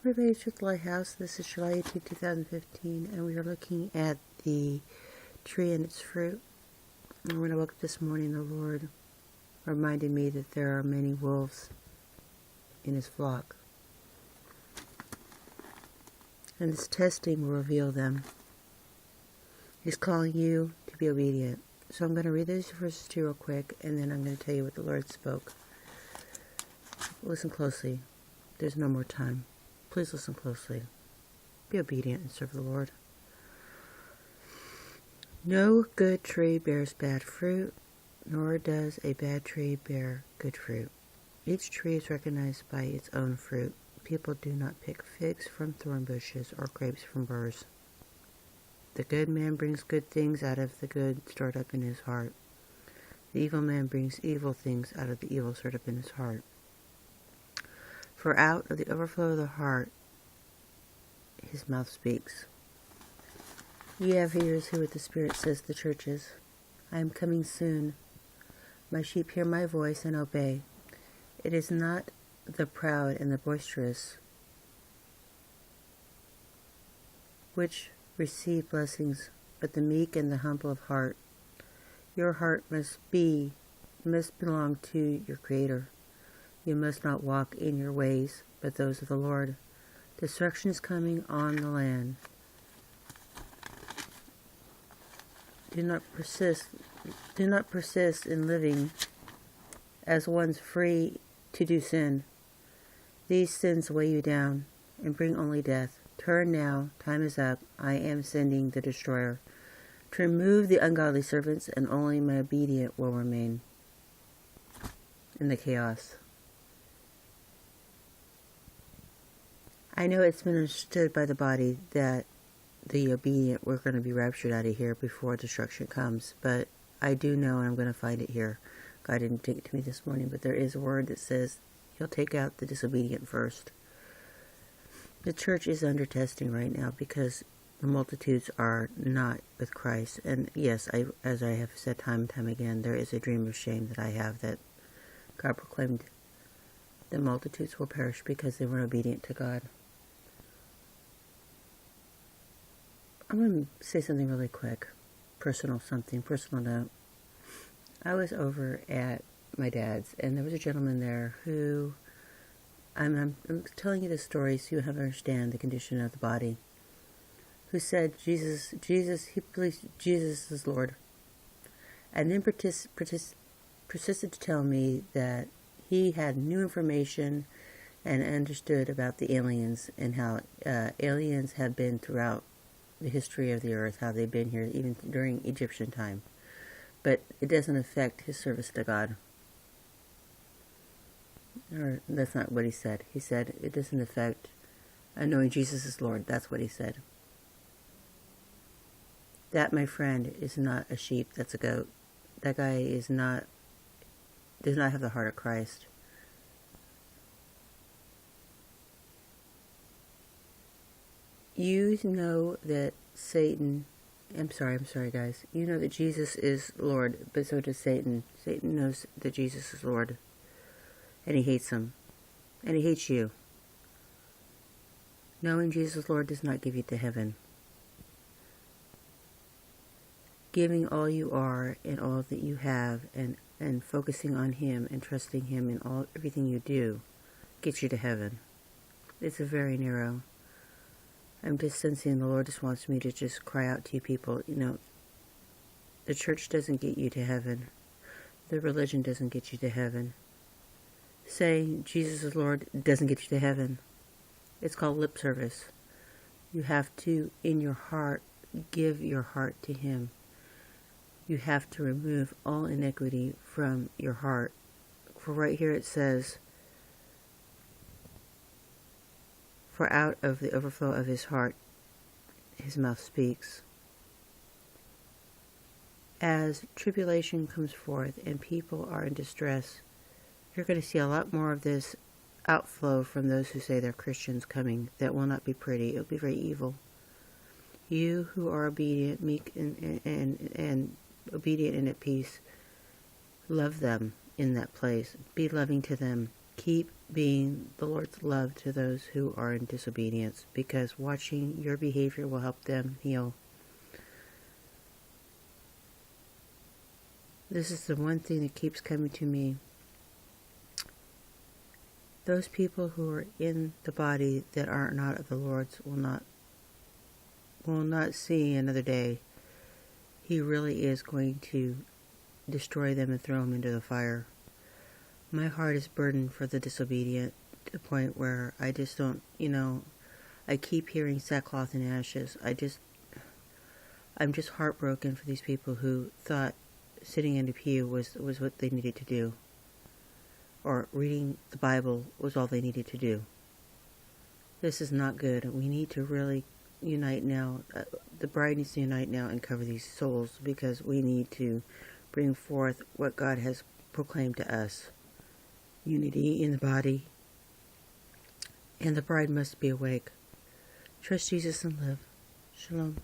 Related to the Lighthouse. This is July 18, 2015, and we are looking at the tree and its fruit. And when I woke up this morning, the Lord reminded me that there are many wolves in His flock. And this testing will reveal them. He's calling you to be obedient. So I'm going to read these verses to you real quick, and then I'm going to tell you what the Lord spoke. Listen closely. There's no more time. Please listen closely. Be obedient and serve the Lord. No good tree bears bad fruit, nor does a bad tree bear good fruit. Each tree is recognized by its own fruit. People do not pick figs from thorn bushes or grapes from burrs. The good man brings good things out of the good stored up in his heart. The evil man brings evil things out of the evil stored up in his heart. For out of the overflow of the heart, his mouth speaks. Ye have ears, hear what the Spirit says to the churches. I am coming soon. My sheep hear my voice and obey. It is not the proud and the boisterous which receive blessings, but the meek and the humble of heart. Your heart must belong to your Creator. You must not walk in your ways, but those of the Lord. Destruction is coming on the land. Do not persist in living as ones free to do sin. These sins weigh you down and bring only death. Turn now, time is up. I am sending the destroyer to remove the ungodly servants, and only my obedient will remain in the chaos. I know it's been understood by the body that the obedient, we're going to be raptured out of here before destruction comes, but I do know, and I'm going to find it here. God didn't take it to me this morning, but there is a word that says He'll take out the disobedient first. The church is under testing right now because the multitudes are not with Christ. And yes, as I have said time and time again, there is a dream of shame that I have that God proclaimed the multitudes will perish because they were obedient to God. I'm going to say something really quick. Personal note. I was over at my dad's, and there was a gentleman there who, I'm telling you this story so you have to understand the condition of the body, who said he believes Jesus is Lord, and then persisted to tell me that he had new information and understood about the aliens and how aliens have been throughout the history of the earth, how they've been here even during Egyptian time. But it doesn't affect his service to God. Or that's not what he said. He said it doesn't affect knowing Jesus is Lord. That's what he said. That, my friend, is not a sheep. That's a goat. That guy does not have the heart of Christ. You know that I'm sorry guys. You know that Jesus is Lord, but so does Satan. Satan knows that Jesus is Lord. And he hates him. And he hates you. Knowing Jesus is Lord does not give you to heaven. Giving all you are and all that you have and focusing on Him and trusting Him in everything you do gets you to heaven. It's a very narrow. I'm just sensing the Lord just wants me to just cry out to you people. You know, the church doesn't get you to heaven. The religion doesn't get you to heaven. Saying Jesus is Lord doesn't get you to heaven. It's called lip service. You have to, in your heart, give your heart to Him. You have to remove all iniquity from your heart. For right here it says, for out of the overflow of his heart, his mouth speaks. As tribulation comes forth and people are in distress, you're going to see a lot more of this outflow from those who say they're Christians coming. That will not be pretty. It will be very evil. You who are obedient, meek, and obedient and at peace, love them in that place. Be loving to them. Keep being the Lord's love to those who are in disobedience, because watching your behavior will help them heal. This is the one thing that keeps coming to me. Those people who are in the body that are not of the Lord's will not see another day. He really is going to destroy them and throw them into the fire. My heart is burdened for the disobedient to the point where I just don't, I keep hearing sackcloth and ashes. I'm just heartbroken for these people who thought sitting in a pew was what they needed to do. Or reading the Bible was all they needed to do. This is not good. We need to really unite now. The bride needs to unite now and cover these souls, because we need to bring forth what God has proclaimed to us. Unity in the body. And the bride must be awake. Trust Jesus and live. Shalom.